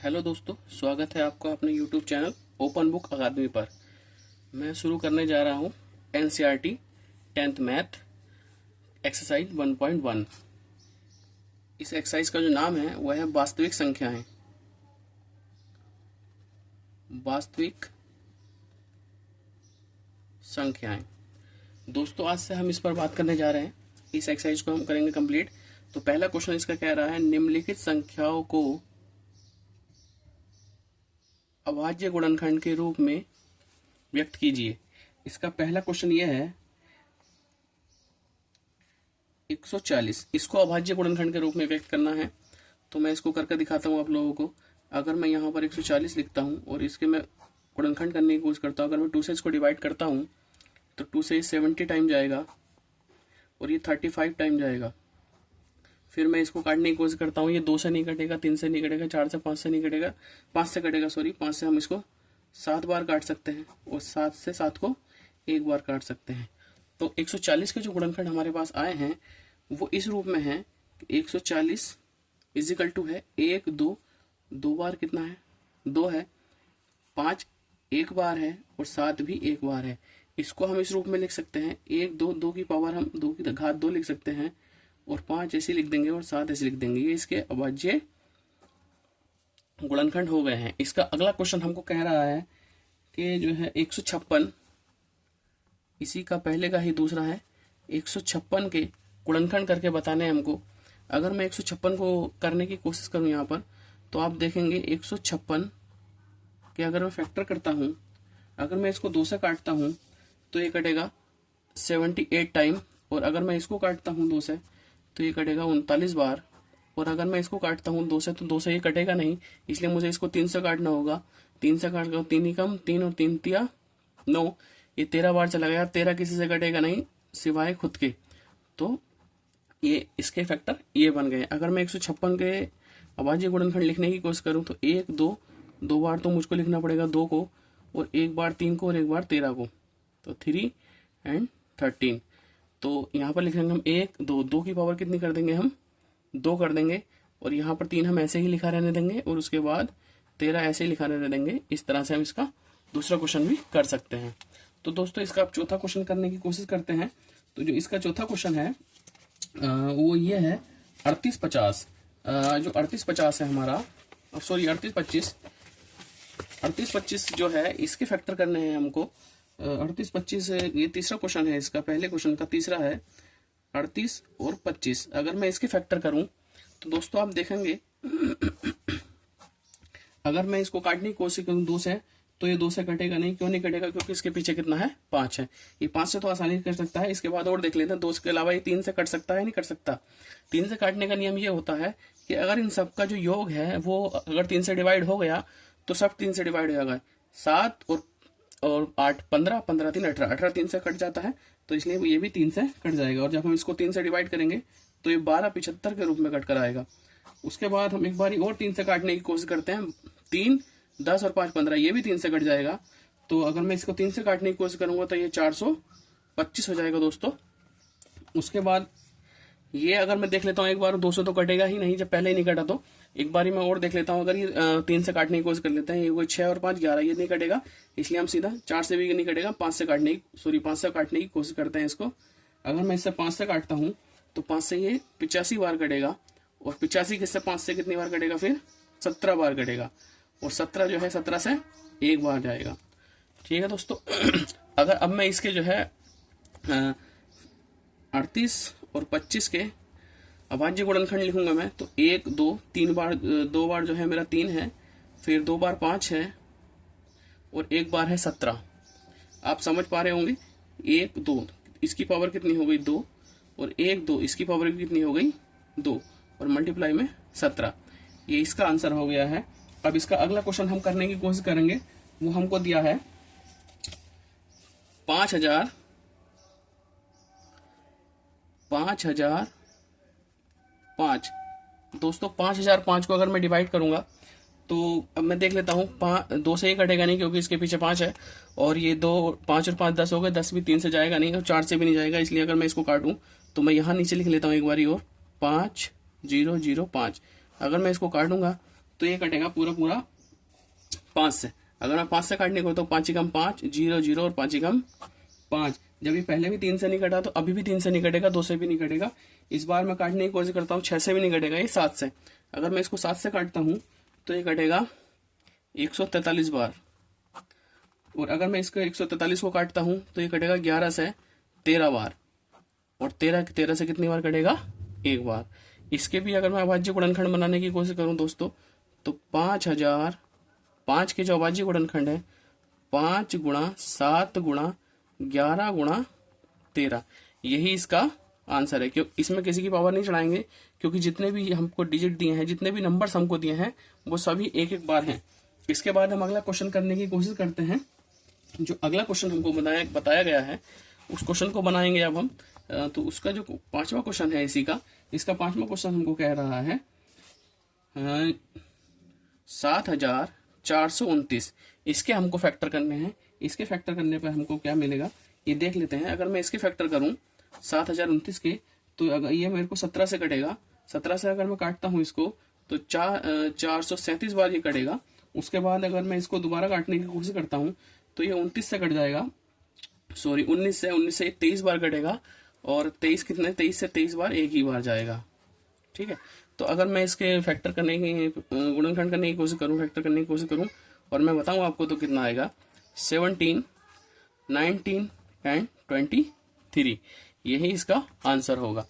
Hello दोस्तों, स्वागत है आपका अपने YouTube चैनल ओपन बुक अकादमी पर। मैं शुरू करने जा रहा हूँ NCERT 10th मैथ एक्सरसाइज 1.1। इस एक्सरसाइज का जो नाम है वह है वास्तविक संख्याएं। वास्तविक संख्याएं। दोस्तों, आज से हम इस पर बात करने जा रहे हैं। इस एक्सरसाइज को हम करेंगे कंप्लीट। तो पहला क्वेश्चन इसका कह रहा है, निम्नलिखित संख्याओं को अभाज्य गुणनखंड के रूप में व्यक्त कीजिए। इसका पहला क्वेश्चन यह है 140। इसको अभाज्य गुणनखंड के रूप में व्यक्त करना है। तो मैं इसको करके दिखाता हूँ आप लोगों को। अगर मैं यहाँ पर 140 लिखता हूँ और इसके मैं गुणनखंड करने की कोशिश करता हूँ, अगर मैं 2 से इसको डिवाइड करता हूँ तो 2 से 70 टाइम जाएगा और ये 35 टाइम जाएगा। फिर मैं इसको काटने की कोशिश करता हूँ, ये 2 से नहीं कटेगा, 3 से नहीं कटेगा, 4 से 5 से नहीं कटेगा, 5 से कटेगा, सॉरी 5 से हम इसको 7 बार काट सकते हैं और 7 से 7 को 1 बार काट सकते हैं। तो 140 के जो गुणनखंड हमारे पास आए हैं वो इस रूप में है। 140 इजिकल टू है 1 2, 2 बार कितना है 2 है, 5 1 बार है और 7 भी 1 बार है। इसको हम इस रूप में लिख सकते हैं 1 2, 2 की पावर हम 2 की घात 2 लिख सकते हैं और 5 ऐसे लिख देंगे और 7 ऐसे लिख देंगे। ये इसके अभाज्य गुणनखंड हो गए हैं। इसका अगला क्वेश्चन हमको कह रहा है कि जो है 156, इसी का पहले का ही दूसरा है। 156 के गुणनखंड करके बताने हैं हमको। अगर मैं 156 को करने की कोशिश करूं यहाँ पर तो आप देखेंगे 156 के अगर मैं फैक्टर करता हूं, अगर मैं इसको 2 से काटता हूं तो ये कटेगा 78 टाइम, और अगर मैं इसको काटता हूं 2 से तो ये कटेगा 39 बार, और अगर मैं इसको काटता हूँ 2 से तो 2 से ये कटेगा नहीं, इसलिए मुझे इसको 3 से काटना होगा। 3 से काट कर 3 ही कम, 3 और 3 तिया 9, ये 13 बार चला गया। 13 किसी से कटेगा नहीं सिवाय खुद के। तो ये इसके फैक्टर ये बन गए। अगर मैं 156 के अभाज्य गुणनखंड लिखने की कोशिश करूँ तो 1 2, 2 बार तो मुझको लिखना पड़ेगा 2 को, और 1 बार 3 को और 1 बार 13 को, तो 3 and 13। तो यहाँ पर लिखेंगे हम 1 2, 2 की पावर कितनी कर देंगे हम 2 कर देंगे, और यहाँ पर 3 हम ऐसे ही लिखा रहने देंगे और उसके बाद 13 ऐसे ही लिखा रहने देंगे। इस तरह से हम इसका दूसरा क्वेश्चन भी कर सकते हैं। तो दोस्तों, इसका आप चौथा क्वेश्चन करने की कोशिश करते हैं। तो जो इसका चौथा क्वेश्चन है वो ये है 3850। जो 3850 है हमारा, सॉरी 3825 जो है इसके फैक्टर करने हैं हमको। 3825 ये तीसरा क्वेश्चन है इसका, पहले क्वेश्चन का तीसरा है 38 और 25। अगर मैं इसके फैक्टर करूं तो दोस्तों आप देखेंगे अगर मैं इसको काटने की कोशिश करूं 2 से तो ये 2 से कटेगा नहीं। क्यों नहीं कटेगा? क्योंकि इसके पीछे कितना है 5 है। ये 5 से तो आसानी से कर सकता है। इसके बाद और देख लेते हैं 2 के अलावा ये 3 से कट सकता है नहीं कट सकता। 3 से काटने का नियम ये होता है कि अगर इन सब का जो योग है वो अगर 3 से डिवाइड हो गया तो सब 3 से डिवाइड हो जाएगा। 7 और 8 15, 15 3 18, 18 3 से कट जाता है, तो इसलिए ये भी 3 से कट जाएगा। और जब हम इसको 3 से डिवाइड करेंगे तो ये 12 75 के रूप में कट कर आएगा। उसके बाद हम एक बार और 3 से काटने की कोशिश करते हैं। 3 10 और 5 15, ये भी 3 से कट जाएगा। तो अगर मैं इसको 3 से काटने की कोशिश करूंगा तो ये 425 हो जाएगा दोस्तों। उसके बाद ये अगर मैं देख लेता हूँ एक बार 200 तो कटेगा ही नहीं, जब पहले ही नहीं कटा तो एक बारी मैं और देख लेता हूँ। अगर ये 3 से काटने की कोशिश कर लेते हैं, ये कोई 6 और 5 11, ये नहीं कटेगा, इसलिए हम सीधा 4 से भी नहीं कटेगा, 5 से काटने की कोशिश करते हैं इसको। अगर मैं इससे 5 से काटता हूँ तो 5 से ये 85 बार कटेगा, और 85 किससे 5 से कितनी बार कटेगा, फिर 17 बार कटेगा, और 17 जो है 17 से 1 बार जाएगा। ठीक है दोस्तों। अगर अब मैं इसके जो है 38 और 25 के अभाज्य गुणनखंड लिखूंगा मैं तो 1 2 3 बार, 2 बार जो है मेरा 3 है, फिर 2 बार 5 है और 1 बार है 17। आप समझ पा रहे होंगे। 1 2 इसकी पावर कितनी हो गई 2, और 1 2 इसकी पावर कितनी हो गई 2, और मल्टीप्लाई में 17। ये इसका आंसर हो गया है। अब इसका अगला क्वेश्चन हम करने की कोशिश करेंगे। वो हमको दिया है 5005। दोस्तों 5005 को अगर मैं डिवाइड करूंगा तो अब मैं देख लेता हूँ 2 से ही कटेगा नहीं क्योंकि इसके पीछे 5 है, और ये 2 5 और 5 10 हो गए, 10 भी 3 से जाएगा नहीं और 4 से भी नहीं जाएगा। इसलिए अगर मैं इसको काटूं तो मैं यहाँ नीचे लिख लेता हूँ एक बारी और 5005। अगर मैं इसको काटूंगा तो ये कटेगा पूरा पूरा 5 से। अगर मैं 5 से काटने को तो 5 एकम 5, 0 0 और 5 एकम 5। जब ये पहले भी 3 से नहीं कटा तो अभी भी 3 से नहीं कटेगा, 2 से भी नहीं कटेगा। इस बार मैं काटने की कोशिश करता हूँ, 6 से भी नहीं कटेगा, ये 7 से। अगर मैं इसको 7 से काटता हूँ तो ये कटेगा 143 बार। और अगर मैं इसको 143 को काटता हूँ तो ये कटेगा 11 से 13 बार। और 13 से कितनी बार कटेगा? 1 बार। इसके भी अगर मैं अभाज्य गुणनखंड बनाने की कोशिश करूँ दोस्तों तो 5005 के जो अभाज्य गुणनखंड है 5 गुणा 7 गुणा 11 गुणा 13, यही इसका आंसर है। क्यों इसमें किसी की पावर नहीं चढ़ाएंगे, क्योंकि जितने भी हमको डिजिट दिए हैं, जितने भी नंबर्स हमको दिए हैं वो सभी एक एक बार हैं। इसके बाद हम अगला क्वेश्चन करने की कोशिश करते हैं। जो अगला क्वेश्चन हमको बताया गया है उस क्वेश्चन को बनाएंगे अब हम। तो उसका जो 5वां क्वेश्चन है इसी का, इसका 5वां क्वेश्चन हमको कह रहा है 7429, इसके हमको फैक्टर करने हैं। इसके फैक्टर करने पर हमको क्या मिलेगा ये देख लेते हैं। अगर मैं इसके फैक्टर करूं 7029 के, तो अगर ये मेरे को 17 से कटेगा। 17 से अगर मैं काटता हूं इसको तो 437 बार ये कटेगा। उसके बाद अगर मैं इसको दोबारा काटने की कोशिश करता हूं तो ये 29 से कट जाएगा, सॉरी 19 से 23 बार कटेगा। और 23 से 23 बार एक ही बार जाएगा। ठीक है, तो अगर मैं इसके फैक्टर करने की गुणनखंड करने की कोशिश करूं, फैक्टर करने की कोशिश करूं और मैं बताऊं आपको तो कितना आएगा 17, 19 एंड 23, यही इसका आंसर होगा।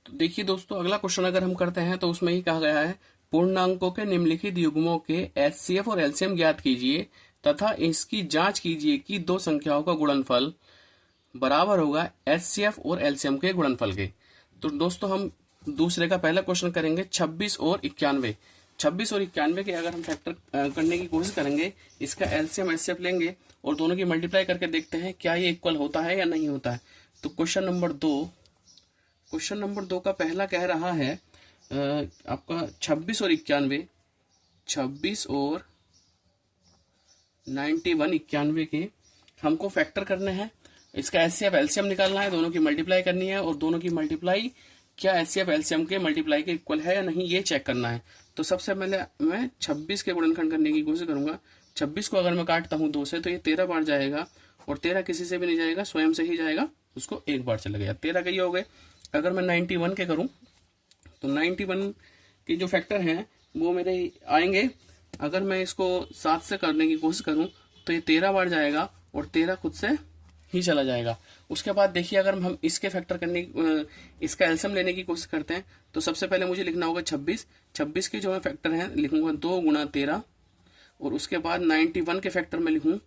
तो देखिए दोस्तों, अगला क्वेश्चन अगर हम करते हैं तो उसमें ही कहा गया है पूर्णांकों के निम्नलिखित युग्मों के एचसीएफ और एलसीएम ज्ञात कीजिए तथा इसकी जांच कीजिए कि दो संख्याओं का गुणनफल बराबर होगा एचसीएफ और एलसीएम के गुणनफल के। तो दोस्तों हम दूसरे का पहला क्वेश्चन करेंगे 26 और 91। 26 और 91 के अगर हम फैक्टर करने की कोशिश करेंगे, इसका एलसीएम एचसीएफ लेंगे और दोनों की मल्टीप्लाई करके देखते हैं क्या ये इक्वल होता है या नहीं होता है। तो क्वेश्चन नंबर 2 का पहला कह रहा है आपका 26 और 91, 26 और 91 के हमको फैक्टर करने हैं। इसका एचसीएफ एलसीएम निकालना है, दोनों की मल्टीप्लाई करनी है और दोनों की मल्टीप्लाई क्या एचसीएफ एलसीएम के मल्टीप्लाई के इक्वल है या नहीं ये चेक करना है। तो सबसे पहले मैं 26 के गुणनखंड करने की कोशिश करूंगा। 26 को अगर मैं काटता हूं 2 से तो ये 13 बार जाएगा और 13 किसी से भी नहीं जाएगा, स्वयं से ही जाएगा, उसको एक बार चला गया। 13 के ये हो गए। अगर मैं 91 के करूं तो 91 के जो फैक्टर हैं वो मेरे आएंगे। अगर मैं इसको 7 से करने की कोशिश करूं तो ये 13 बार जाएगा और 13 खुद से ही चला जाएगा। उसके बाद देखिए अगर हम इसके फैक्टर करने इसका एलसीएम लेने की कोशिश करते हैं तो सबसे पहले मुझे लिखना होगा 26 के जो मैं फैक्टर हैं लिखूंगा 2 गुणा 13 और उसके बाद 91 के फैक्टर में लिखूं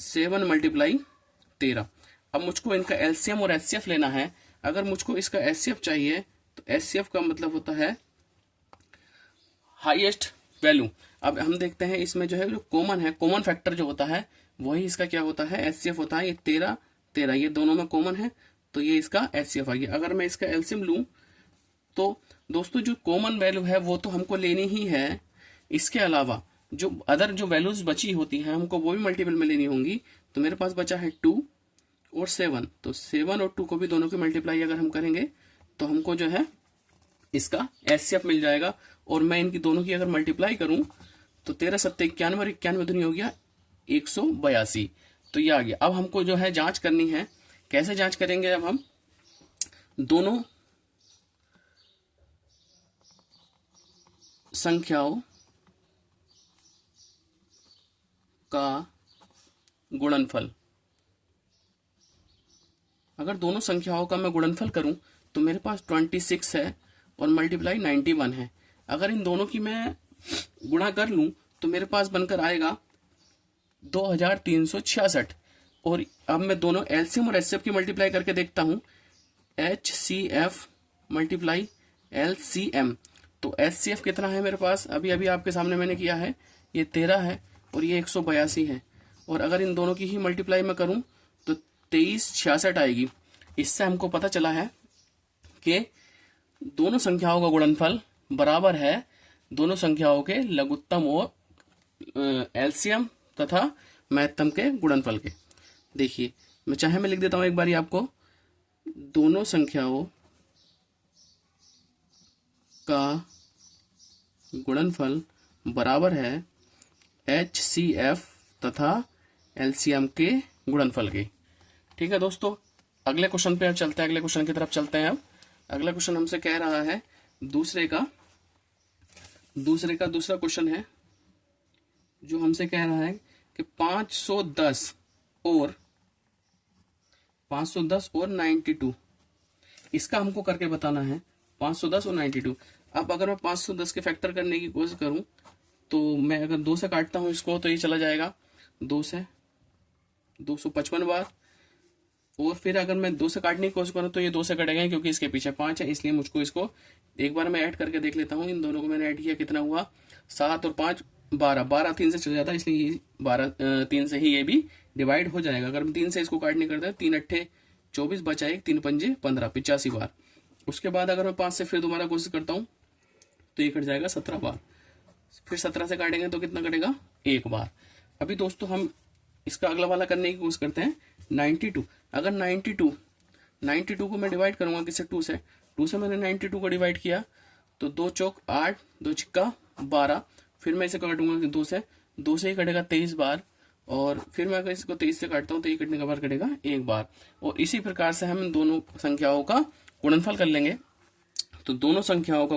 7 मल्टीप्लाई 13। अब मुझको इनका एलसीएम और एचसीएफ लेना है। अगर मुझको इसका एचसीएफ चाहिए तो एचसीएफ का मतलब होता है हाईएस्ट वैल्यू। अब हम देखते हैं इसमें जो है जो कॉमन है, कॉमन फैक्टर जो होता है वही इसका क्या होता है एचसीएफ होता है। ये 13 ये दोनों में कॉमन है तो ये इसका एचसीएफ आ गया। अगर मैं इसका एलसीएम लूं तो दोस्तों जो कॉमन वैल्यू है वो तो हमको लेनी ही है, इसके अलावा जो अदर जो वैल्यूज बची होती हैं हमको वो भी मल्टीपल में लेनी होंगी। तो मेरे पास बचा है 2 और 7, तो 7 और 2 को भी दोनों की मल्टीप्लाई अगर हम करेंगे तो हमको जो है इसका एचसीएफ मिल जाएगा। और मैं इनकी दोनों की अगर मल्टीप्लाई करूं तो 13 7 91 और 91 दूनी हो गया 182, तो ये आ गया। अब हमको जो है जांच करनी है। कैसे जांच करेंगे? अब हम दोनों संख्याओं का गुणनफल, अगर दोनों संख्याओं का मैं गुणनफल करूं तो मेरे पास 26 है और मल्टीप्लाई 91 है। अगर इन दोनों की मैं गुणा कर लूं तो मेरे पास बनकर आएगा 2366। और अब मैं दोनों एलसीएम और एचसीएफ की मल्टीप्लाई करके देखता हूं, एचसीएफ मल्टीप्लाई एलसीएम, तो एचसीएफ कितना है मेरे पास अभी अभी आपके सामने मैंने किया है, ये 13 है और ये 182 है। और अगर इन दोनों की ही मल्टीप्लाई मैं करूं तो 2366 आएगी। इससे हमको पता चला है कि दोनों संख्याओं का गुणनफल बराबर है दोनों संख्याओं के लघुत्तम और एलसीएम तथा महत्तम के गुणनफल के। देखिए मैं लिख देता हूं एक बारी आपको, दोनों संख्याओं का गुणनफल बराबर है HCF तथा LCM के गुणनफल के। ठीक है दोस्तों, अगले क्वेश्चन पे अब चलते हैं, अगले क्वेश्चन की तरफ चलते हैं। अब अगला क्वेश्चन हमसे कह रहा है दूसरे का दूसरा क्वेश्चन है जो हमसे कह रहा है कि 510 और 92 इसका हमको करके बताना है। 510 और 92। अब अगर मैं 510 के फैक्टर करने की कोशिश करूं तो मैं अगर 2 से काटता हूं इसको तो ये चला जाएगा 2 से 255 बार, और फिर अगर मैं 2 से काटने की कोशिश करूं तो ये 2 से कटेगा क्योंकि इसके पीछे 5 है, इसलिए मुझको इसको एक बार मैं ऐड करके देख लेता हूं। इन दोनों को मैंने ऐड किया, कितना हुआ 7 और 5 12, 12 3 से चल जाता है, इसलिए 12 3 से ही ये भी डिवाइड हो जाएगा। अगर हम 3 से इसको काटने करते हैं 3 अट्ठे 24 बचा 1, 3 पंजे 15, 85 बार। उसके बाद अगर मैं 5 से फिर दोबारा कोशिश करता हूँ तो ये कट जाएगा 17 बार। फिर 17 से काटेंगे तो कितना कटेगा 1 बार। अभी दोस्तों हम इसका अगला वाला करने की कोशिश करते हैं 92। अगर 92 को मैं डिवाइड करूंगा किससे 2 से, 2 से मैंने 92 को डिवाइड किया तो 2 चौक 8, 2 छिक्का 12, फिर मैं इसे काटूंगा 2 से ही कटेगा 23 बार, और फिर मैं अगर इसको 23 से काटता हूँ तो ये कटने का बार कटेगा 1 बार। और इसी प्रकार से हम दोनों संख्याओं का गुणनफल कर लेंगे। तो दोनों संख्याओं का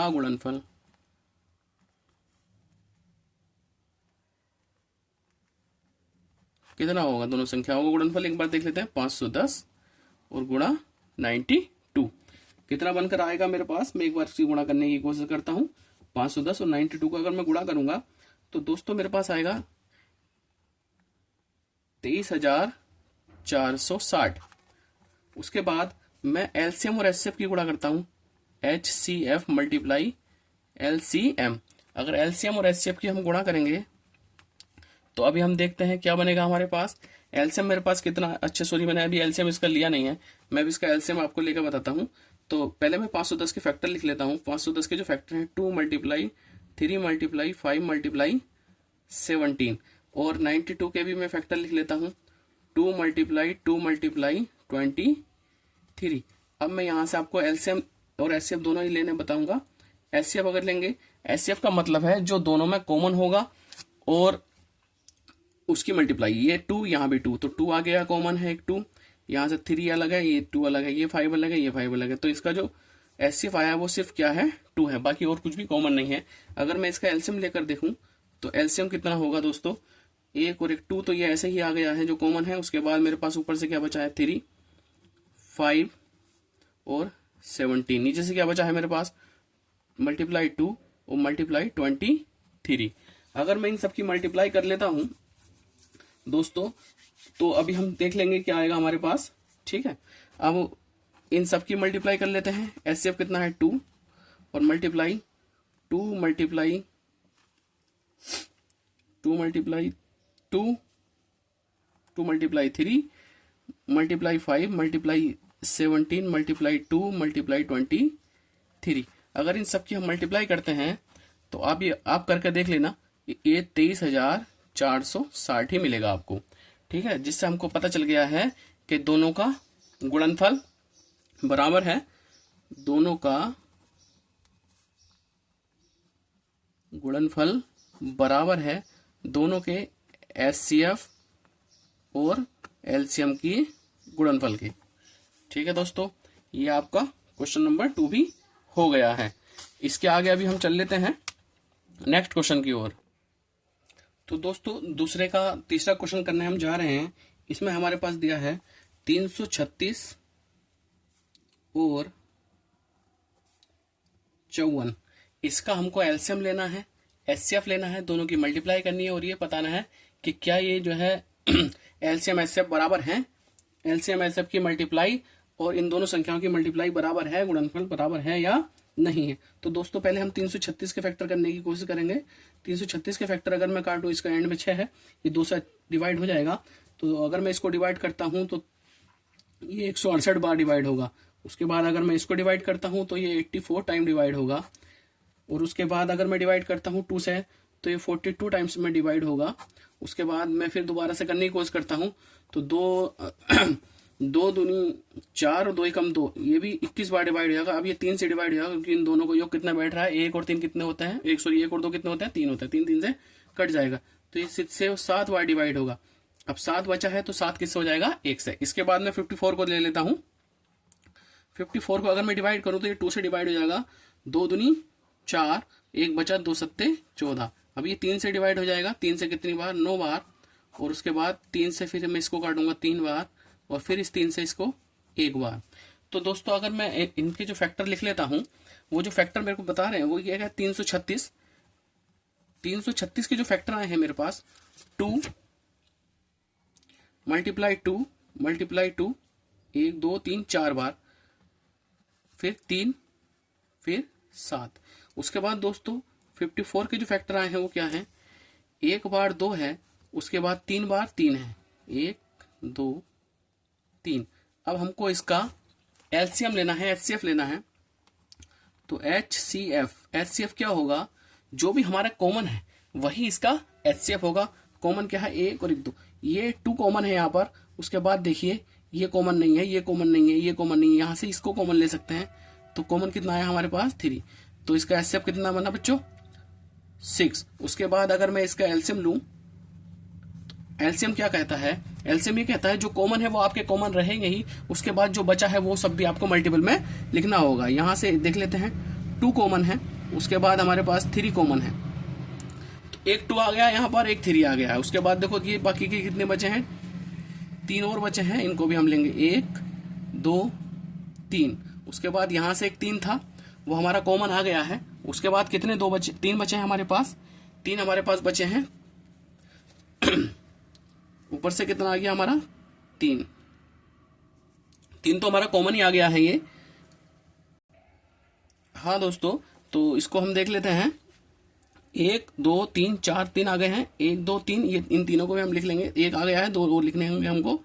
गुणनफल कितना होगा? दोनों संख्याओं का गुणनफल एक बार देख लेते हैं। 510 और गुणा 92 कितना बनकर आएगा मेरे पास? मैं एक बार इसकी गुणा करने की कोशिश करता हूं। 510 और 92 को अगर मैं गुणा करूंगा तो दोस्तों मेरे पास आएगा 23,460। उसके बाद मैं एलसीएम और एचसीएफ की गुणा करता हूं, HCF मल्टीप्लाई LCM। अगर एलसीएम और एचसीएफ की हम गुणा करेंगे तो अभी हम देखते हैं क्या बनेगा हमारे पास। एलसीएम मेरे पास कितना, अच्छा सॉरी मैंने अभी एलसीएम इसका लिया नहीं है, मैं भी इसका एलसीएम आपको लेकर बताता हूँ। तो पहले मैं 510 के फैक्टर लिख लेता हूँ। 510 के जो फैक्टर हैं 2 मल्टीप्लाई 3 मल्टीप्लाई 5 मल्टीप्लाई 17, और 92 के भी मैं फैक्टर लिख लेता हूँ 2 मल्टीप्लाई 23। अब मैं यहाँ से आपको एलसीएम और एचसीएफ दोनों ही लेने बताऊंगा। एचसीएफ अगर लेंगे, एचसीएफ का मतलब है जो दोनों में कॉमन होगा और उसकी मल्टीप्लाई। ये 2 यहाँ भी 2, तो 2 आ गया, कॉमन है एक 2, यहाँ से 3 अलग है, ये 2 अलग है, ये 5 अलग है, ये 5 अलग है। तो इसका जो एचसीएफ आया वो सिर्फ क्या है 2 है, बाकी और कुछ भी कॉमन नहीं है। अगर मैं इसका एलसीएम लेकर देखूं तो एलसीएम कितना होगा दोस्तों, 1 और 1 2, तो ये ऐसे ही आ गया है जो कॉमन है। उसके बाद मेरे पास ऊपर से क्या बचा है 3, 5 और 17। नीचे से क्या बचा है मेरे पास मल्टीप्लाई 2 और मल्टीप्लाई 23। अगर मैं इन सबकी मल्टीप्लाई कर लेता हूं दोस्तों तो अभी हम देख लेंगे क्या आएगा हमारे पास। ठीक है, अब इन सब की मल्टीप्लाई कर लेते हैं। एचसीएफ कितना है 2, और multiply 2 multiply 2 multiply 2 2 multiply 3 multiply 5 multiply 17 multiply 2 multiply 23। अगर इन सब की हम मल्टीप्लाई करते हैं तो आप करके देख लेना, ये 23,460 ही मिलेगा आपको। ठीक है, जिससे हमको पता चल गया है कि दोनों का गुणनफल बराबर है, दोनों का गुणनफल बराबर है दोनों के एचसीएफ और एलसीएम की गुणनफल की। ठीक है दोस्तों, ये आपका क्वेश्चन नंबर 2 भी हो गया है। इसके आगे अभी हम चल लेते हैं नेक्स्ट क्वेश्चन की ओर। तो दोस्तों दूसरे का तीसरा क्वेश्चन करने हम जा रहे हैं। इसमें हमारे पास दिया है 336 और 54। इसका हमको एलसीएम लेना है, एचसीएफ लेना है, दोनों की मल्टीप्लाई करनी है और ये बताना है कि क्या ये जो है एलसीएम एचसीएफ बराबर है। एलसीएम एचसीएफ की मल्टीप्लाई और इन दोनों संख्याओं की मल्टीप्लाई बराबर है, गुणनफल बराबर है या नहीं है। तो दोस्तों पहले हम 336 के फैक्टर करने की कोशिश करेंगे। 336 के फैक्टर अगर मैं काटूं, इसका एंड में 6 है, ये 2 से डिवाइड हो जाएगा। तो अगर मैं इसको डिवाइड करता हूं तो ये 168 बार डिवाइड होगा। उसके बाद अगर मैं इसको डिवाइड करता हूं तो ये 84 टाइम डिवाइड होगा। और उसके बाद अगर मैं डिवाइड करता हूं 2 से तो ये 42 टाइम्स में डिवाइड होगा। उसके बाद मैं फिर दोबारा से करने की कोशिश करता हूं तो दो दूनी 4 और 2 एकम 2, ये भी 21 बार डिवाइड हो जाएगा। अब ये 3 से डिवाइड हो जाएगा क्योंकि इन दोनों को योग कितना बैठ रहा है, 1 और 3 कितने होते हैं, 1 सॉरी 1 और 2 कितने होते हैं, 3 होते हैं, 3 3 से कट जाएगा, तो ये 6 से 7 बार डिवाइड होगा। अब 7 बचा है तो 7 किससे हो जाएगा, 1 से। इसके बाद मैं 54 को ले लेता हूँ। 54 को अगर मैं डिवाइड करूँ तो ये 2 से डिवाइड हो जाएगा, 2 दूनी 4, 1 बचा, 2 सत्ते 14। अब ये 3 से डिवाइड हो जाएगा, 3 से कितनी बार, 9 बार, और उसके बाद 3 से फिर मैं इसको काटूंगा 3 बार, और फिर इस 3 से इसको 1 बार। तो दोस्तों अगर मैं इनके जो फैक्टर लिख लेता हूं, वो जो फैक्टर मेरे को बता रहे हैं वो ये है 336। 336 के जो फैक्टर आए हैं मेरे पास, 2 मल्टीप्लाई 2 मल्टीप्लाई 2, 1 2 3 4 बार, फिर 3, फिर 7। उसके बाद दोस्तों 54 के जो फैक्टर आए हैं वो क्या है, 1 बार 2 है, उसके बाद 3 बार 3 है, 1 2 3। अब हमको इसका एलसीएम लेना है, एचसीएफ लेना है। तो एचसीएफ क्या होगा, जो भी हमारा कॉमन है वही इसका एचसीएफ होगा। कॉमन क्या है, 1 और 1 2, ये 2 कॉमन है यहाँ पर। उसके बाद देखिए ये कॉमन नहीं है, ये कॉमन नहीं है, ये कॉमन नहीं है, यहाँ से इसको कॉमन ले सकते हैं। तो कॉमन कितना आया हमारे पास, 3। तो इसका एचसीएफ कितना बना बच्चों, 6। उसके बाद अगर मैं इसका एलसीएम लूं, एलसीएम क्या कहता है, एलसीएम ये कहता है जो कॉमन है वो आपके कॉमन रहेंगे ही, उसके बाद जो बचा है वो सब भी आपको मल्टीपल में लिखना होगा। यहां से देख लेते हैं, 2 कॉमन है, उसके बाद हमारे पास 3 कॉमन है, तो एक 2 आ गया यहाँ पर, एक 3 आ गया है। उसके बाद देखो ये बाकी के कितने बचे हैं, 3 और बचे हैं, इनको भी हम लेंगे, 1 2 3। उसके बाद यहां से एक 3 था, वो हमारा कॉमन आ गया है। उसके बाद कितने 2 बचे, 3 बचे हैं हमारे पास, 3 हमारे पास बचे हैं। ऊपर से कितना आ गया हमारा, 3 तो हमारा कॉमन ही आ गया है ये। हाँ दोस्तों, तो इसको हम देख लेते हैं, 1 2 3 4, 3 आ गए हैं, 1 2 3, ये इन तीनों को भी हम लिख लेंगे। 1 आ गया है, 2 और लिखने होंगे हमको,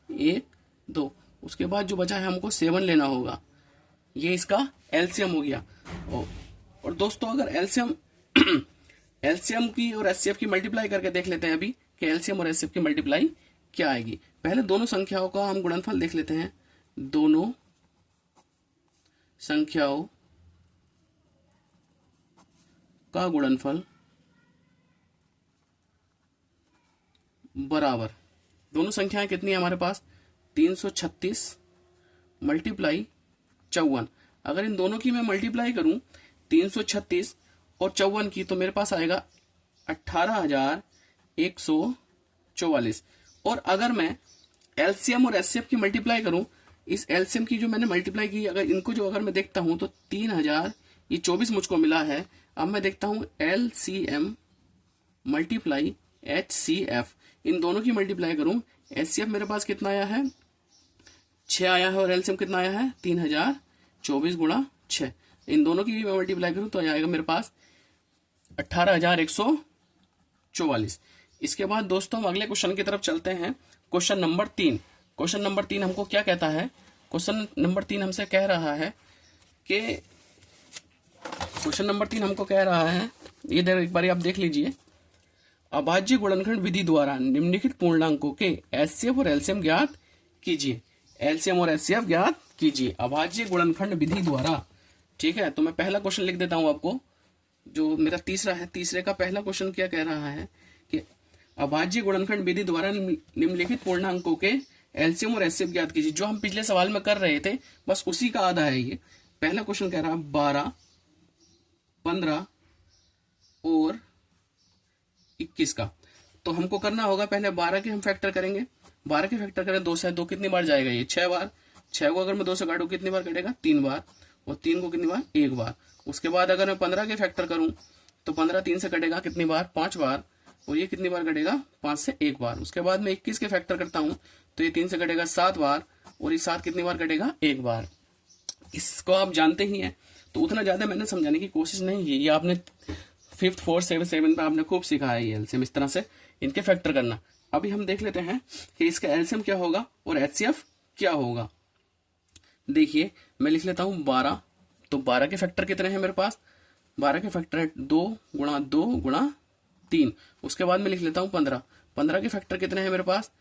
1 2। उसके बाद जो बचा है हमको 7 लेना होगा, ये इसका एलसीएम हो गया। और दोस्तों अगर एलसीएम एलसीएम की और एचसीएफ की मल्टीप्लाई करके देख लेते हैं अभी कि एलसीएम और एचसीएफ की मल्टीप्लाई क्या आएगी। पहले दोनों संख्याओं का हम गुणनफल देख लेते हैं। दोनों संख्याओं का गुणनफल बराबर, दोनों संख्याएं कितनी है हमारे पास, 336 मल्टीप्लाई 54। अगर इन दोनों की मैं मल्टीप्लाई करूं 336 और 54 की, तो मेरे पास आएगा 18,144। और अगर मैं एलसीएम और एचसीएफ की मल्टीप्लाई करूं, इस एलसीएम की जो मैंने मल्टीप्लाई की, अगर इनको जो अगर मैं देखता हूं तो 3024 मुझको मिला है। अब मैं देखता हूं एलसीएम मल्टीप्लाई एचसीएफ, इन दोनों की मल्टीप्लाई करूं, एचसीएफ मेरे पास कितना आया है, 6 आया है, और एलसीएम कितना आया है, 3024 गुणा 6। इन दोनों की भी मैं मल्टीप्लाई करूं तो आएगा मेरे पास 18,144। इसके बाद दोस्तों हम अगले क्वेश्चन की तरफ चलते हैं। Question number 3। क्वेश्चन नंबर 3 हमको क्या कहता है, क्वेश्चन नंबर 3 हमसे कह रहा है कि क्वेश्चन नंबर 3 हमको कह रहा है, ये एक बार आप देख लीजिए, अभाज्य गुणनखंड विधि द्वारा निम्नलिखित पूर्णांकों के एचसीएफ और एलसीएम ज्ञात कीजिए। एलसीएम और एचसीएफ ज्ञात कीजिए अभाज्य गुणनखंड विधि द्वारा। ठीक है, तो मैं पहला क्वेश्चन लिख देता हूं आपको, जो मेरा तीसरा है। तीसरे का पहला क्वेश्चन क्या कह रहा है कि अभाज्य गुणनखंड विधि द्वारा निम्नलिखित पूर्णांकों के एलसीएम और एचसीएफ ज्ञात कीजिए। जो हम पिछले सवाल में कर रहे थे बस उसी का आधा है ये। पहला क्वेश्चन कह रहा है 12, 15 और 21 का। तो हमको करना होगा, पहले 12 के हम फैक्टर करेंगे। 12 के फैक्टर करें 2 से, 2 कितनी बार जाएगा, ये 6 बार। 6 को अगर मैं 2 से काटूं कितनी बार कटेगा, 3 बार। और 3 को कितनी बार, 1 बार। उसके बाद अगर मैं 15 के फैक्टर करूं तो 15 3 से कटेगा कितनी बार, 5 बार। और ये कितनी बार कटेगा, 5 से 1 बार। उसके बाद मैं 21 के फैक्टर करता हूं तो ये 3 से कटेगा 7 बार। और ये 7 कितनी बार कटेगा, 1 बार। इसको आप जानते ही हैं, तो उतना ज्यादा मैंने समझाने की कोशिश नहीं की। ये आपने 5th 4th 7th 7 पे आपने खूब सीखा है ये एलसीएम, इस तरह से इनके फैक्टर करना। अभी हम देख लेते हैं कि इसका एलसीएम क्या होगा और एचसीएफ क्या होगा। देखिए मैं लिख लेता हूं 12। तो 12 के फैक्टर कितने हैं मेरे पास, 12 के फैक्टर है 2 गुणा 2 गुणा 3। उसके बाद मैं लिख लेता हूं 15। 15 के फैक्टर कितने हैं मेरे पास,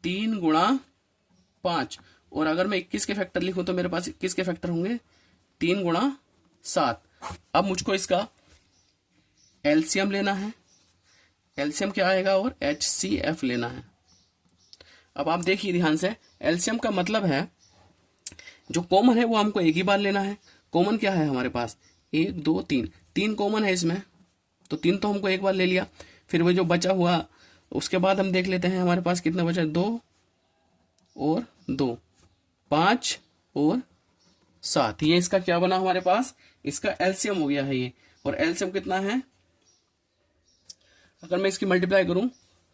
3 गुणा 5। और अगर मैं 21 के फैक्टर लिखूं तो मेरे पास 21 के फैक्टर होंगे 3 गुणा 7। अब मुझको इसका एलसीएम लेना है। एलसीएम क्या आएगा और HCF लेना है। अब आप देखिए ध्यान से, एलसीएम का मतलब है जो कॉमन है वो हमको एक ही बार लेना है। कॉमन क्या है हमारे पास, 1 2 3, 3 कॉमन है इसमें, तो 3 तो हमको एक बार ले लिया। फिर वो जो बचा हुआ उसके बाद हम देख लेते हैं हमारे पास कितना बचा, 2 और 2, 5 और 7। ये इसका क्या बना हमारे पास, इसका एलसीएम हो गया है ये। और एलसीएम कितना है, अगर मैं इसकी मल्टीप्लाई करूं,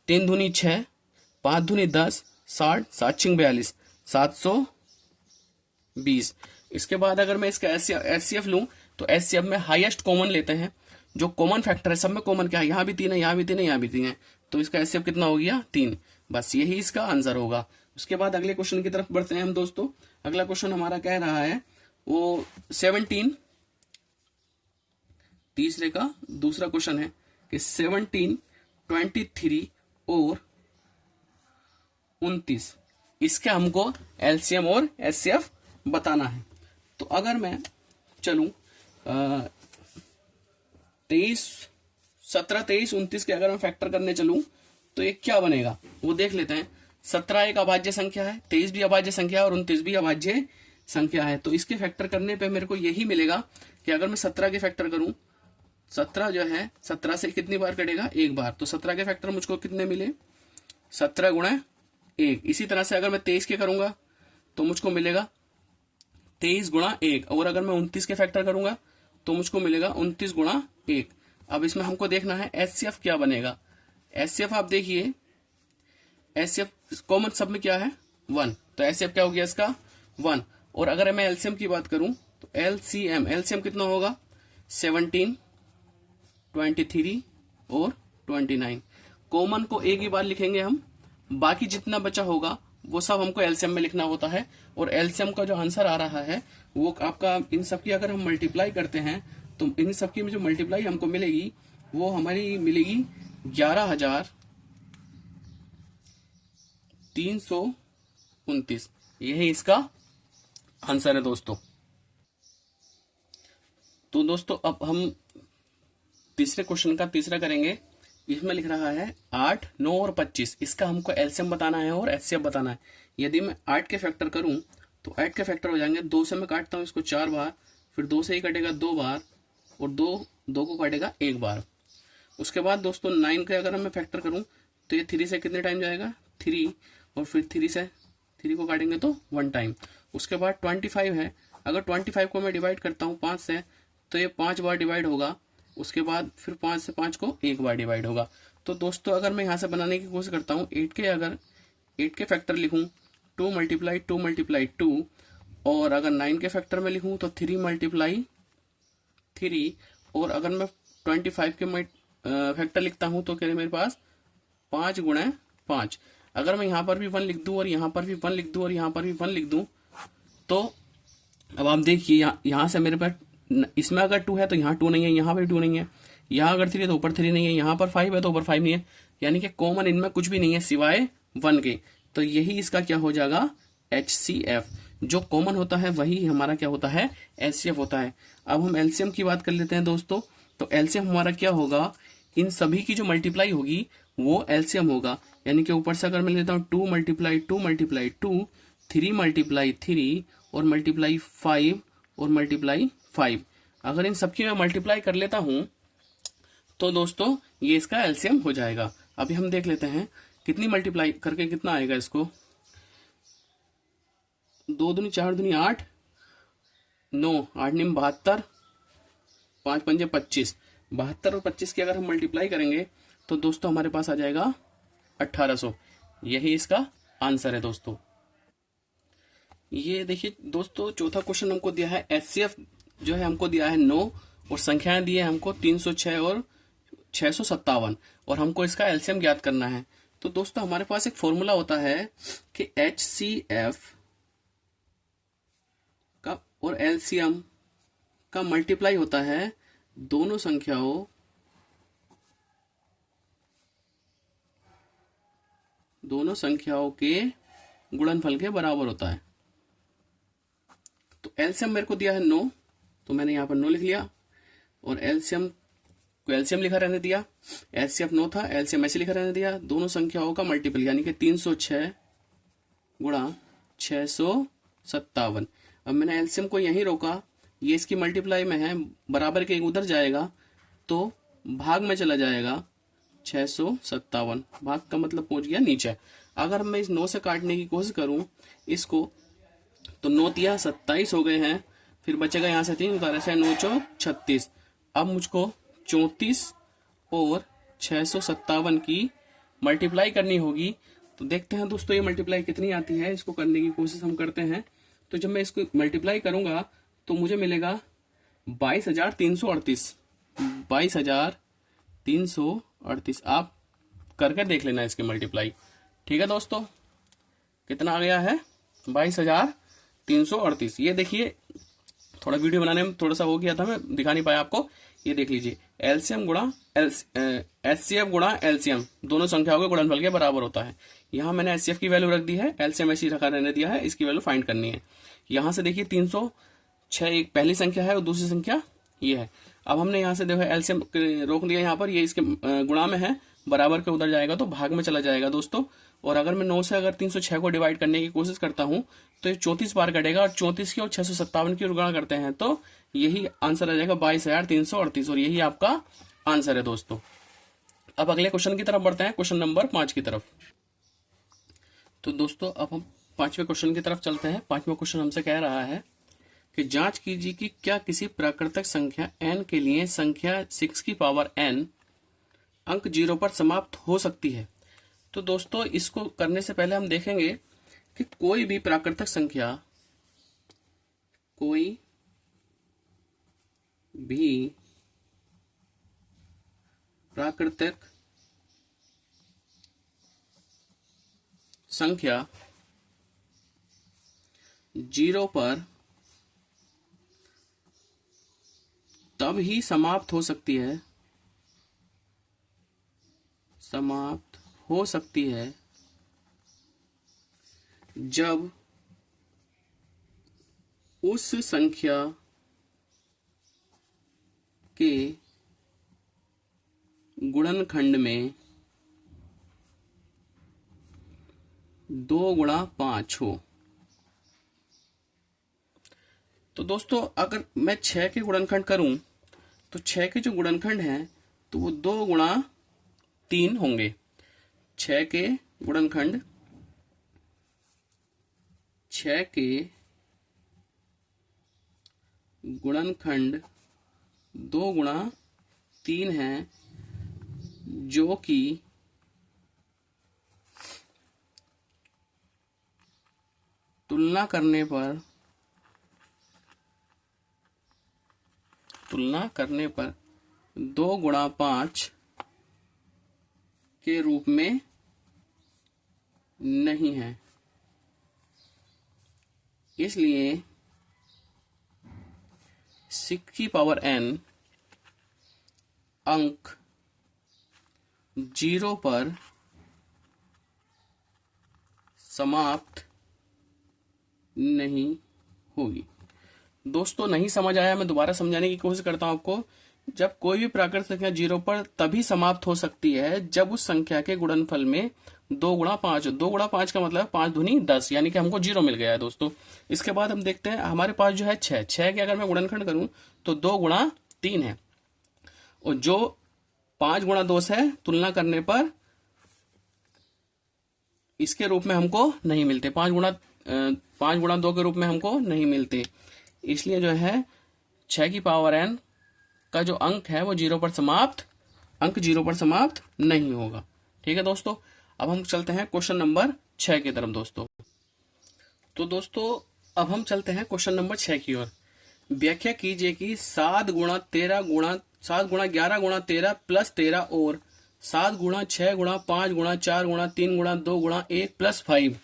3 दूनी 6, 5 दूनी 10, 60, 7 छिंग 42, 720। इसके बाद अगर मैं इसका एचसीएफ लूं तो एचसीएफ में हाईएस्ट कॉमन लेते हैं। जो कॉमन फैक्टर है सब में कॉमन क्या है, यहां भी 3 है, यहां भी 3 है, यहां भी 3 है, तो इसका एचसीएफ कितना हो गया, 3। बस यही इसका आंसर होगा। उसके बाद अगले क्वेश्चन की तरफ बढ़ते हैं हम दोस्तों। अगला क्वेश्चन हमारा कह रहा है वो 17, तीसरे का दूसरा क्वेश्चन है कि 17, 23 और 29, इसके हमको एलसीएम और एचसीएफ बताना है। तो अगर मैं चलूं 23, 17, 23, 29 के अगर मैं फैक्टर करने चलूं तो ये क्या बनेगा वो देख लेते हैं। 17 एक अभाज्य संख्या है, 23 भी अभाज्य संख्या है और 29 भी अभाज्य संख्या है। तो इसके फैक्टर करने पे मेरे को यही मिलेगा कि अगर मैं 17 के फैक्टर करूं, 17 जो है 17 से कितनी बार कटेगा, एक बार, तो 17 के फैक्टर मुझको कितने मिले, 17 गुणा 1। इसी तरह से अगर मैं 23 के करूंगा तो मुझको मिलेगा 23 गुणा 1। और अगर मैं 29 के फैक्टर करूंगा तो मुझको मिलेगा 29 गुणा 1। अब इसमें हमको देखना है एचसीएफ क्या बनेगा। एचसीएफ आप देखिए, एचसीएफ कॉमन सब में क्या है, 1, तो एचसीएफ क्या हो गया इसका, 1। और अगर मैं एलसीएम की बात करूं तो एलसीएम कितना होगा, 17, 23 और 29। कॉमन को एक ही बार लिखेंगे हम, बाकी जितना बचा होगा वो सब हमको एलसीएम में लिखना होता है। और एलसीएम का जो आंसर आ रहा है वो आपका, इन सब की अगर हम मल्टीप्लाई करते हैं तो इन सब की जो मल्टीप्लाई हमको मिलेगी वो हमारी मिलेगी 11,329। यही इसका आंसर है दोस्तों। तो दोस्तों अब हम तीसरे क्वेश्चन का तीसरा करेंगे। इसमें लिख रहा है 8, 9 और 25, इसका हमको एलसीएम बताना है और एचसीएफ बताना है। यदि मैं 8 के फैक्टर करूं तो 8 के फैक्टर हो जाएंगे, 2 से मैं काटता हूं इसको 4 बार, फिर 2 से ही कटेगा 2 बार, और 2 को काटेगा 1 बार। उसके बाद दोस्तों 9 के अगर मैं फैक्टर करूं तो ये 3 से कितने टाइम जाएगा, 3, और फिर 3 को काटेंगे तो 1 टाइम। उसके बाद 25 है, अगर 25 को मैं डिवाइड करता हूँ 5 से तो ये 5 बार डिवाइड होगा। उसके बाद फिर 5 से 5 को 1 बार डिवाइड होगा। तो दोस्तों अगर मैं यहाँ से बनाने की कोशिश करता हूँ, 8 के फैक्टर लिखूँ 2 मल्टीप्लाई 2, और अगर 9 के फैक्टर में लिखूँ तो 3 मल्टीप्लाई 3, और अगर मैं 25 के फैक्टर लिखता हूँ तो क्या है मेरे पास 5 गुणा 5। अगर मैं यहाँ पर भी 1 लिख दूँ और यहाँ पर भी 1 लिख दूँ और यहाँ पर भी 1 लिख दूँ तो अब आप देखिए यहाँ से मेरे पास, इसमें अगर 2 है तो यहाँ 2 नहीं है, यहाँ पर 2 नहीं है, यहाँ अगर 3 है तो ऊपर 3 नहीं है, यहाँ पर 5 है तो ऊपर 5 नहीं है, यानी कि कॉमन इनमें कुछ भी नहीं है सिवाय 1 के। तो यही इसका क्या हो जाएगा, HCF। जो कॉमन होता है वही हमारा क्या होता है, HCF होता है। अब हम एलसीएम की बात कर लेते हैं दोस्तों। तो एलसीएम हमारा क्या होगा, इन सभी की जो मल्टीप्लाई होगी वो एलसीएम होगा। यानी कि ऊपर से अगर मैं लेता हूँ 2 मल्टीप्लाई 2, 3 मल्टीप्लाई 3 और मल्टीप्लाई 5 और मल्टीप्लाई 5, अगर इन सबकी मैं मल्टीप्लाई कर लेता हूं तो दोस्तों ये इसका एलसीएम हो जाएगा। अभी हम देख लेते हैं कितनी मल्टीप्लाई करके कितना आएगा इसको। 2 दूनी 4 दूनी 8, 9, 8 निम 72, 5 पंजे 25, 72 और 25 की अगर हम मल्टीप्लाई करेंगे तो दोस्तों हमारे पास आ जाएगा 1800। यही इसका आंसर है दोस्तों। ये देखिए दोस्तों, चौथा क्वेश्चन हमको दिया है एचसीएफ जो है हमको दिया है 9, और संख्याएं दी है हमको 306 और 657, और हमको इसका एलसीएम ज्ञात करना है। तो दोस्तों हमारे पास एक फॉर्मूला होता है कि HCF का और एलसीएम का मल्टीप्लाई होता है दोनों संख्याओं के गुणनफल के बराबर होता है। तो एलसीएम मेरे को दिया है 9, तो मैंने यहाँ पर 9 लिख लिया, और एलसीएम को एलसीएम लिखा रहने दिया। एचसीएफ 9 था, एलसीएम ऐसे लिखा रहने दिया। दोनों संख्याओं का मल्टीपल यानी कि 306 गुणा 657। अब मैंने एलसीएम को यहीं रोका, ये इसकी मल्टीप्लाई में है, बराबर के उधर जाएगा तो भाग में चला जाएगा 657। भाग का मतलब पहुंच गया नीचे। अगर मैं इस 9 से काटने की कोशिश करूं इसको, तो 9 तिया 27 हो गए हैं, फिर बचेगा यहाँ से 3 उतारे से 9 चौक 36। अब मुझको 34 और 657 की मल्टीप्लाई करनी होगी। तो देखते हैं दोस्तों ये मल्टीप्लाई कितनी आती है, इसको करने की कोशिश हम करते हैं। तो जब मैं इसको मल्टीप्लाई करूंगा तो मुझे मिलेगा 22,338। 22,338। आप करके देख लेना इसकी मल्टीप्लाई। ठीक है दोस्तों, कितना आ गया है 22,338। ये देखिए, थोड़ा वीडियो बनाने में थोड़ा सा हो गया था, मैं दिखा नहीं पाया आपको। ये देख लीजिए, एलसीएम गुणा एचसीएफ गुणा एलसीएम दोनों संख्याओं के गुणनफल के बराबर होता है। यहाँ मैंने एचसीएफ की वैल्यू रख दी है, एलसीएम ऐसी रखा रहने दिया है, इसकी वैल्यू फाइंड करनी है। यहाँ से देखिए 306 एक पहली संख्या है और दूसरी संख्या ये है। अब हमने यहाँ से देखो एलसीएम रोक दिया यहाँ पर, ये इसके गुणा में है, बराबर के उधर जाएगा तो भाग में चला जाएगा दोस्तों। और अगर मैं 9 से अगर 306 को डिवाइड करने की कोशिश करता हूँ तो ये 34 बार कटेगा, और 34 की और 657 की गुणा करते हैं तो यही आंसर आ जाएगा 22,338, और यही आपका आंसर है दोस्तों। अब अगले क्वेश्चन की तरफ बढ़ते हैं, क्वेश्चन नंबर 5 की तरफ। तो दोस्तों अब हम 5वें क्वेश्चन की तरफ चलते हैं। 5वां क्वेश्चन हमसे कह रहा है कि जांच कीजिए कि क्या किसी प्राकृतिक संख्या n के लिए संख्या 6 की पावर n अंक 0 पर समाप्त हो सकती है। तो दोस्तों इसको करने से पहले हम देखेंगे कि कोई भी प्राकृतिक संख्या 0 पर तब ही समाप्त हो सकती है जब उस संख्या के गुणनखंड में 2 गुणा 5 हो। तो दोस्तों अगर मैं 6 के गुणनखंड करूं तो 6 के जो गुणनखंड हैं तो वो 2 गुणा 3 होंगे। 6 के गुणनखंड 2 गुणा 3 है, जो कि तुलना करने पर 2 गुणा 5 के रूप में नहीं है। इसलिए 6 की पावर n अंक 0 पर समाप्त नहीं होगी। दोस्तों नहीं समझ आया, मैं दोबारा समझाने की कोशिश करता हूं आपको। जब कोई भी प्राकृतिक संख्या 0 पर तभी समाप्त हो सकती है जब उस संख्या के गुणनफल में 2 गुणा 5। 2 गुणा 5 का मतलब 5 दूनी 10, यानी कि हमको 0 मिल गया है दोस्तों। इसके बाद हम देखते हैं हमारे पास जो है 6 के अगर मैं गुणनखंड करूं तो 2 गुणा 3 है, और जो 5 गुणा 2 है तुलना करने पर इसके रूप में हमको नहीं मिलते। 5 गुणा 2 के रूप में हमको नहीं मिलते। इसलिए जो है 6 की पावर n का जो अंक है वो 0 पर समाप्त नहीं होगा। ठीक है दोस्तों, अब हम चलते हैं क्वेश्चन नंबर 6 की तरफ दोस्तों। तो दोस्तों अब हम चलते हैं क्वेश्चन नंबर 6 की ओर। व्याख्या कीजिए कि 7 गुणा 11 गुणा 13 प्लस 13 और 7 गुणा 6 गुणा 5 गुणा 4 गुणा 3 गुणा 2 गुणा 1 प्लस 5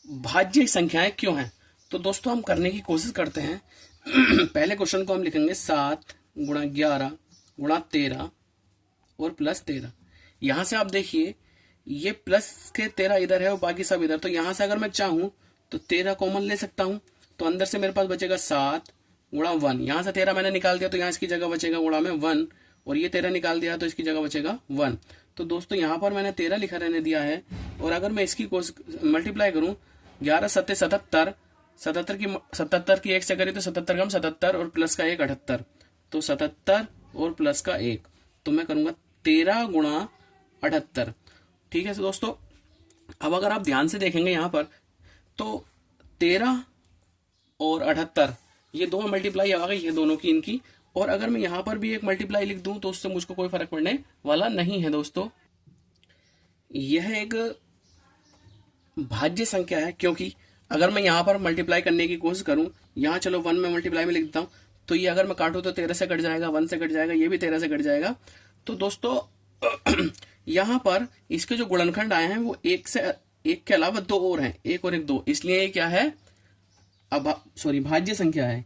भाज्य संख्याएं क्यों हैं। तो दोस्तों हम करने की कोशिश करते हैं। पहले क्वेश्चन को हम लिखेंगे 7 गुणा 11 गुणा 13 और प्लस 13। यहां से आप देखिए ये प्लस के 13 इधर है और बाकी सब इधर, तो यहां से अगर मैं चाहूं तो 13 कॉमन ले सकता हूं। तो अंदर से मेरे पास बचेगा 7 गुणा 1, यहां से 13 मैंने निकाल दिया तो यहाँ इसकी जगह बचेगा गुणा में 1, और ये 13 निकाल दिया तो इसकी जगह बचेगा 1। तो दोस्तों यहाँ पर मैंने 13 लिखा रहने दिया है, और अगर मैं इसकी मल्टीप्लाई करूं 11 सत्ते 77, 77 की 1 से करी तो 77 का 77 और प्लस का 1 78, तो 77 और प्लस का 1, तो मैं करूंगा 13 गुणा 78। ठीक है दोस्तों, अब अगर आप ध्यान से देखेंगे यहाँ पर तो 13 और 78 ये दो मल्टीप्लाई आ गई है दोनों की इनकी, और अगर मैं यहां पर भी एक मल्टीप्लाई लिख दूं तो उससे मुझको कोई फर्क पड़ने वाला नहीं है दोस्तों। यह एक भाज्य संख्या है, क्योंकि अगर मैं यहां पर मल्टीप्लाई करने की कोशिश करूं, यहां चलो 1 में मल्टीप्लाई में लिख देता हूं, तो ये अगर मैं काटूं तो 13 से कट जाएगा, 1 से कट जाएगा, ये भी 13 से कट जाएगा। तो दोस्तों यहां पर इसके जो गुणनखंड आए हैं वो एक के अलावा दो और हैं, एक और एक दो, इसलिए ये क्या है, भाज्य संख्या है।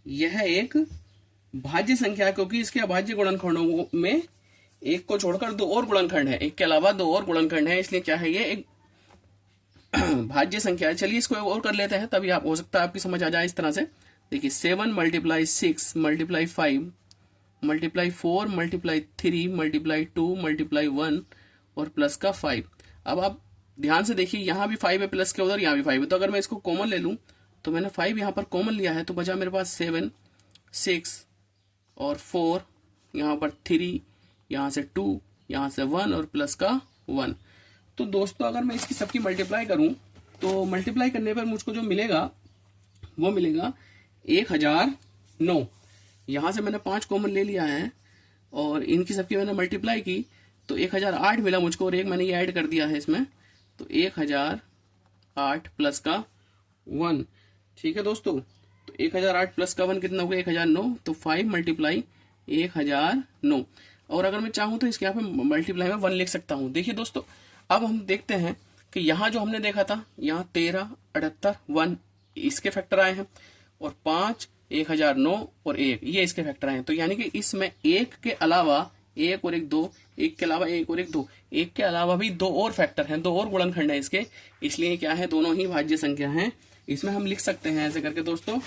यह एक भाज्य संख्या है क्योंकि इसके अभाज्य गुणनखंडों में एक को छोड़कर दो और गुणनखंड है, एक के अलावा दो और गुणनखंड है, इसलिए क्या है, ये एक भाज्य संख्या है। चलिए इसको और कर लेते हैं, तभी आप हो सकता है आपकी समझ आ जाए इस तरह से। देखिए 7 multiply 6 multiply 5 multiply 4 multiply 3 multiply 2 multiply 1 और प्लस का 5। अब आप ध्यान से देखिए, यहां भी 5 है प्लस के उधर, यहां भी 5 है, तो अगर मैं इसको कॉमन ले लूं तो मैंने 5 यहां पर कॉमन लिया है, तो बचा मेरे पास 7, 6 और 4, यहां पर 3, यहां से 2, यहां से 1 और प्लस का 1। तो दोस्तों अगर मैं इसकी सबकी मल्टीप्लाई करूं तो मल्टीप्लाई करने पर मुझको जो मिलेगा वो मिलेगा 1009। यहां से मैंने 5 कॉमन ले लिया है और इनकी सबकी मैंने मल्टीप्लाई की तो 1008 मिला मुझको, और एक मैंने ये ऐड कर दिया है इसमें, तो 1008 प्लस का 1। ठीक है दोस्तों, तो 1008 प्लस का 1 कितना हो गया, 1009, तो 5 मल्टीप्लाई 1009। और अगर मैं चाहूं तो इसके यहाँ पे मल्टीप्लाई में 1 लिख सकता हूं। देखिए दोस्तों, अब हम देखते हैं कि यहाँ जो हमने देखा था, यहाँ 13, 78, 1 इसके फैक्टर आए हैं, और 5, 1009 और 1 ये इसके फैक्टर आए हैं। तो यानी कि इसमें एक के अलावा एक और एक दो, एक के अलावा एक और एक दो, एक के अलावा भी दो और फैक्टर हैं, दो और गुणनखंड है इसके, इसलिए क्या है, दोनों ही भाज्य संख्या हैं। इसमें हम लिख सकते हैं ऐसे करके दोस्तों,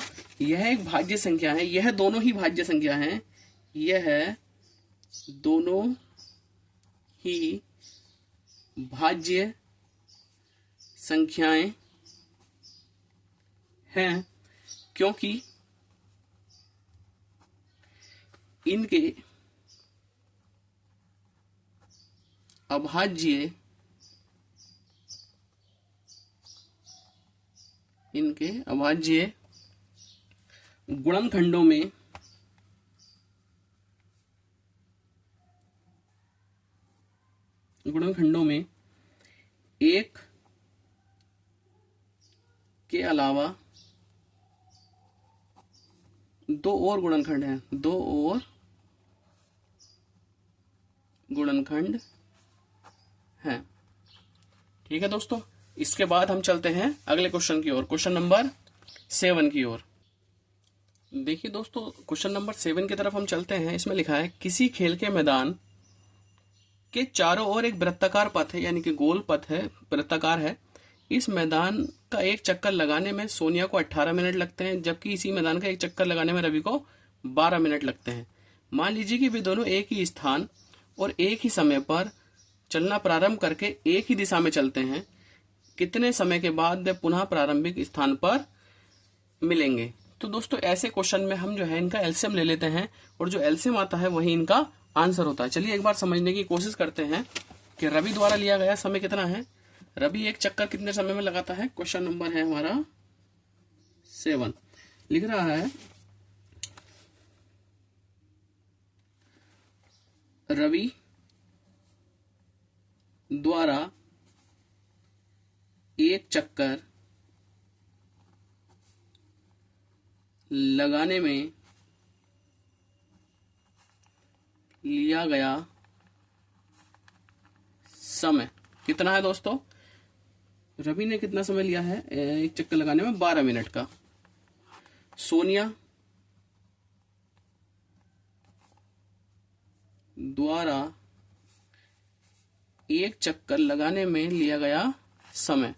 यह एक भाज्य संख्या है, यह दोनों ही भाज्य संख्या है, यह दोनों ही भाज्य संख्याएं हैं, क्योंकि इनके अभाज्य गुणनखंडों में एक के अलावा दो और गुणनखंड हैं, दो और गुणनखंड हैं। ठीक है दोस्तों, इसके बाद हम चलते हैं अगले क्वेश्चन की ओर, क्वेश्चन नंबर 7 की ओर। देखिए दोस्तों, क्वेश्चन नंबर 7 की तरफ हम चलते हैं। इसमें लिखा है, किसी खेल के मैदान के चारों ओर एक वृत्ताकार पथ है, यानी कि गोल पथ है, वृत्ताकार है। इस मैदान का एक चक्कर लगाने में सोनिया को 18 मिनट लगते हैं, जबकि इसी मैदान का एक चक्कर लगाने में रवि को 12 मिनट लगते हैं। मान लीजिए कि वे दोनों एक ही स्थान और एक ही समय पर चलना प्रारंभ करके एक ही दिशा में चलते हैं। कितने समय के बाद वे पुनः प्रारंभिक स्थान पर मिलेंगे? तो दोस्तों ऐसे क्वेश्चन में हम जो है इनका एलसीएम ले लेते हैं, और जो एलसीएम आता है वही इनका आंसर होता है। चलिए एक बार समझने की कोशिश करते हैं कि रवि द्वारा लिया गया समय कितना है। रवि एक चक्कर कितने समय में लगाता है? क्वेश्चन नंबर है हमारा 7, लिख रहा है रवि द्वारा एक चक्कर लगाने में लिया गया समय कितना है दोस्तों? रवि ने कितना समय लिया है एक चक्कर लगाने में? 12 मिनट का। सोनिया द्वारा एक चक्कर लगाने में लिया गया समय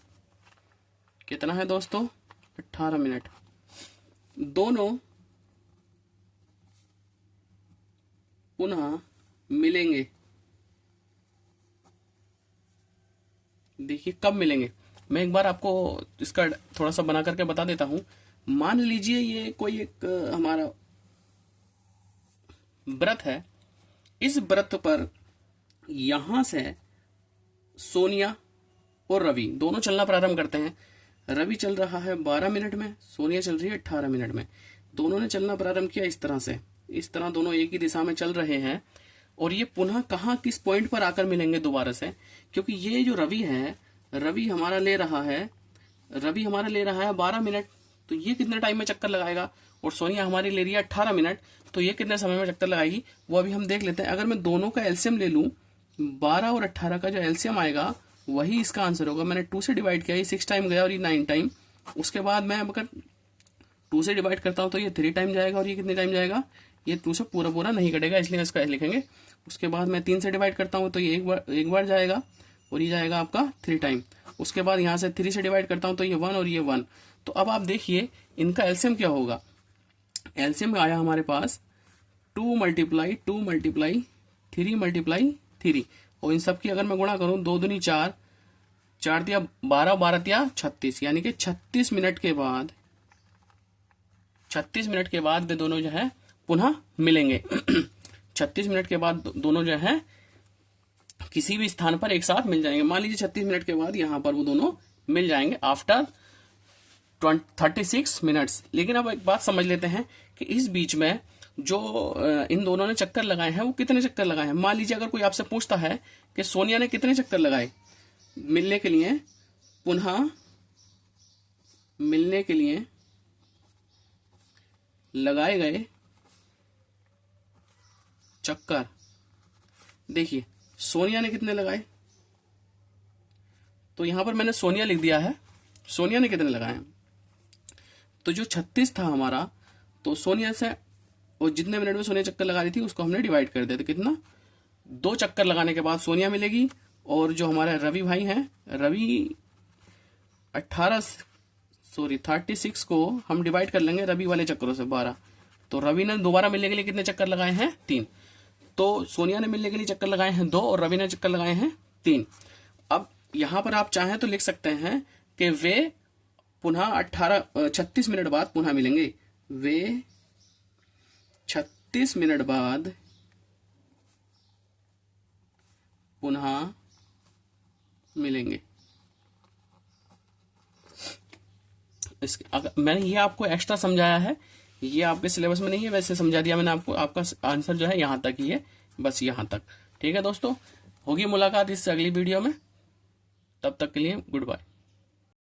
कितना है दोस्तों? 18 मिनट। दोनों पुनः मिलेंगे, देखिए कब मिलेंगे, मैं एक बार आपको इसका थोड़ा सा बना करके बता देता हूं। मान लीजिए ये कोई एक हमारा व्रत है, इस व्रत पर यहां से सोनिया और रवि दोनों चलना प्रारंभ करते हैं। रवि चल रहा है 12 मिनट में, सोनिया चल रही है 18 मिनट में। दोनों ने चलना प्रारंभ किया इस तरह से, इस तरह दोनों एक ही दिशा में चल रहे हैं। और ये पुनः कहाँ किस पॉइंट पर आकर मिलेंगे दोबारा से, क्योंकि ये जो रवि है, रवि हमारा ले रहा है 12 मिनट, तो ये कितने टाइम में चक्कर लगाएगा? और सोनिया हमारी ले रही है 18 मिनट, तो ये कितने समय में चक्कर लगाएगी वो अभी हम देख लेते हैं। अगर मैं दोनों का एलसीएम ले लूं, 12 और 18 का जो एलसीएम आएगा वही इसका आंसर होगा। मैंने 2 से डिवाइड किया, ये 6 टाइम गया और ये 9 टाइम। उसके बाद मैं अगर 2 से डिवाइड करता हूं तो ये 3 टाइम जाएगा, और ये कितने टाइम जाएगा? ये 2 से पूरा पूरा नहीं कटेगा, इसलिए इसका लिखेंगे। उसके बाद मैं 3 से डिवाइड करता हूँ तो ये एक बार जाएगा, और ये जाएगा आपका 3 टाइम। उसके बाद यहाँ से 3 से डिवाइड करता हूँ तो ये 1 और ये 1। तो अब आप देखिए इनका एलसीएम क्या होगा। एलसीएम आया हमारे पास 2 मल्टीप्लाई 3 मल्टीप्लाई 3, और इन सब की अगर मैं गुणा करूं 2 दूनी 4, 4 दिया 12, 12 दिया 36, यानी कि 36 मिनट के बाद वे दोनों जो है पुनः मिलेंगे। 36 मिनट के बाद दोनों जो है किसी भी स्थान पर एक साथ मिल जाएंगे। मान लीजिए 36 मिनट के बाद यहां पर वो दोनों मिल जाएंगे आफ्टर 36 मिनट्स। लेकिन अब एक बात समझ लेते हैं कि इस बीच में जो इन दोनों ने चक्कर लगाए हैं वो कितने चक्कर लगाए हैं। मान लीजिए अगर कोई आपसे पूछता है कि सोनिया ने कितने चक्कर लगाए मिलने के लिए, पुनः मिलने के लिए लगाए गए चक्कर, देखिए सोनिया ने कितने लगाए, तो यहां पर मैंने सोनिया लिख दिया है। सोनिया ने कितने लगाए, तो जो 36 था हमारा, तो सोनिया से और जितने मिनट में सोनिया चक्कर लगा रही थी उसको हमने डिवाइड कर दिया, तो कितना 2 चक्कर लगाने के बाद सोनिया मिलेगी। और जो हमारे रवि भाई हैं, रवि 36 को हम डिवाइड कर लेंगे रवि वाले चक्करों से 12, तो रवि ने दोबारा मिलने के लिए कितने चक्कर लगाए हैं? 3। तो सोनिया ने मिलने के लिए चक्कर लगाए हैं 2 और रवि ने चक्कर लगाए हैं 3। अब यहां पर आप चाहें तो लिख सकते हैं कि वे पुनः 36 मिनट बाद पुनः मिलेंगे। वे 36 मिनट बाद पुनः मिलेंगे। मैंने ये आपको एक्स्ट्रा समझाया है, ये आपके सिलेबस में नहीं है, वैसे समझा दिया मैंने आपको। आपका आंसर जो है यहां तक ही है, बस यहां तक। ठीक है दोस्तों, होगी मुलाकात इससे अगली वीडियो में, तब तक के लिए गुड बाय।